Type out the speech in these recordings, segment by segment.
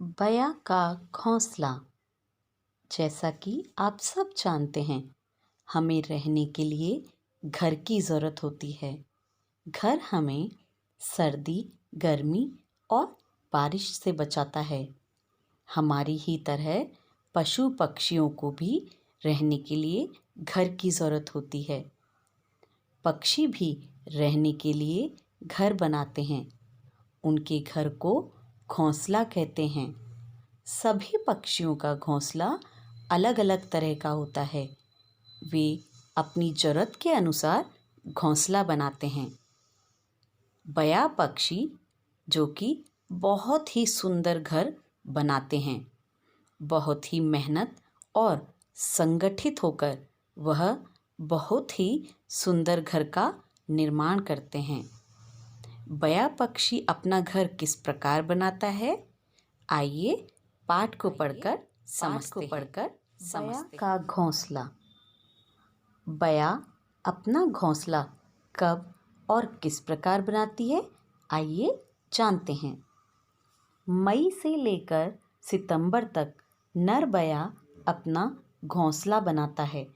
बया का घोंसला। जैसा कि आप सब जानते हैं, हमें रहने के लिए घर की ज़रूरत होती है। घर हमें सर्दी, गर्मी और बारिश से बचाता है। हमारी ही तरह पशु पक्षियों को भी रहने के लिए घर की ज़रूरत होती है। पक्षी भी रहने के लिए घर बनाते हैं। उनके घर को घोंसला कहते हैं। सभी पक्षियों का घोंसला अलग अलग तरह का होता है। वे अपनी ज़रूरत के अनुसार घोंसला बनाते हैं। बया पक्षी जो कि बहुत ही सुंदर घर बनाते हैं, बहुत ही मेहनत और संगठित होकर वह बहुत ही सुंदर घर का निर्माण करते हैं। बया पक्षी अपना घर किस प्रकार बनाता है, आइए पाठ को पढ़कर समझते हैं। बया का घोंसला। बया अपना घोंसला कब और किस प्रकार बनाती है, आइए जानते हैं। मई से लेकर सितंबर तक नर बया अपना घोंसला बनाता है।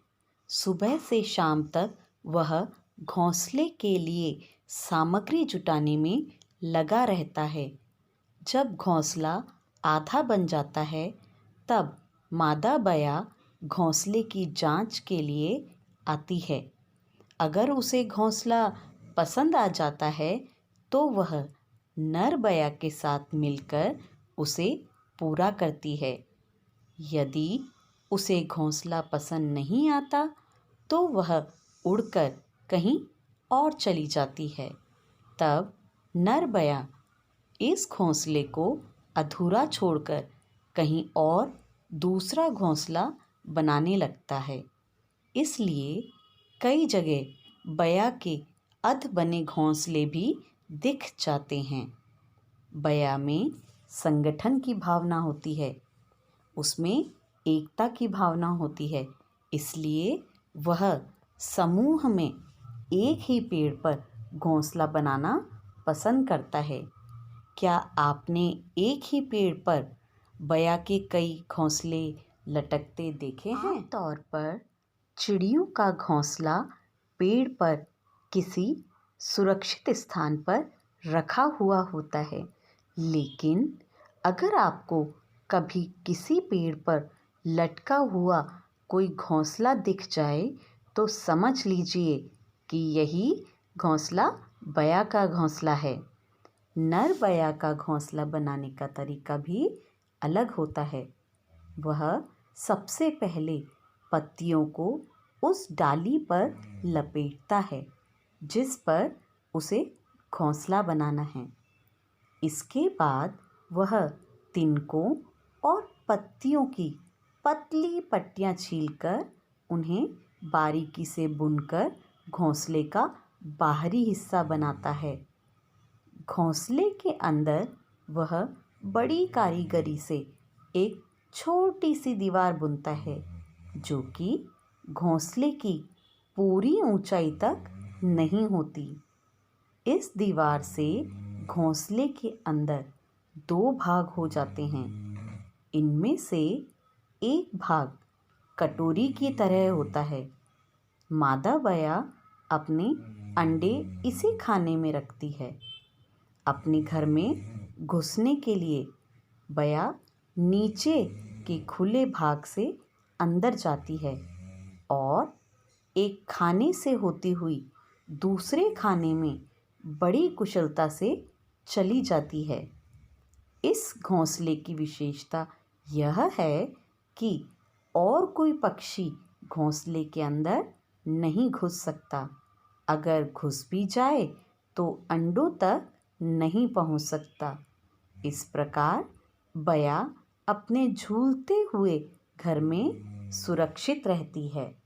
सुबह से शाम तक वह घोंसले के लिए सामग्री जुटाने में लगा रहता है। जब घोंसला आधा बन जाता है, तब मादा बया घोंसले की जांच के लिए आती है। अगर उसे घोंसला पसंद आ जाता है, तो वह नर बया के साथ मिलकर उसे पूरा करती है। यदि उसे घोंसला पसंद नहीं आता, तो वह उड़कर कहीं और चली जाती है। तब नर बया इस घोंसले को अधूरा छोड़कर कहीं और दूसरा घोंसला बनाने लगता है। इसलिए कई जगह बया के अध बने घोंसले भी दिख जाते हैं। बया में संगठन की भावना होती है, उसमें एकता की भावना होती है। इसलिए वह समूह में एक ही पेड़ पर घोंसला बनाना पसंद करता है। क्या आपने एक ही पेड़ पर बया के कई घोंसले लटकते देखे हैं? आमतौर पर चिड़ियों का घोंसला पेड़ पर किसी सुरक्षित स्थान पर रखा हुआ होता है। लेकिन अगर आपको कभी किसी पेड़ पर लटका हुआ कोई घोंसला दिख जाए, तो समझ लीजिए कि यही घोंसला बया का घोंसला है। नर बया का घोंसला बनाने का तरीका भी अलग होता है। वह सबसे पहले पत्तियों को उस डाली पर लपेटता है जिस पर उसे घोंसला बनाना है। इसके बाद वह तिनकों और पत्तियों की पतली पट्टियाँ छीलकर उन्हें बारीकी से बुनकर घोंसले का बाहरी हिस्सा बनाता है। घोंसले के अंदर वह बड़ी कारीगरी से एक छोटी सी दीवार बुनता है, जो कि घोंसले की पूरी ऊंचाई तक नहीं होती। इस दीवार से घोंसले के अंदर दो भाग हो जाते हैं। इनमें से एक भाग कटोरी की तरह होता है। मादा बया अपने अंडे इसी खाने में रखती है। अपने घर में घुसने के लिए बया नीचे के खुले भाग से अंदर जाती है और एक खाने से होती हुई दूसरे खाने में बड़ी कुशलता से चली जाती है। इस घोंसले की विशेषता यह है कि और कोई पक्षी घोंसले के अंदर नहीं घुस सकता। अगर घुस भी जाए तो अंडों तक नहीं पहुंच सकता। इस प्रकार बया अपने झूलते हुए घर में सुरक्षित रहती है।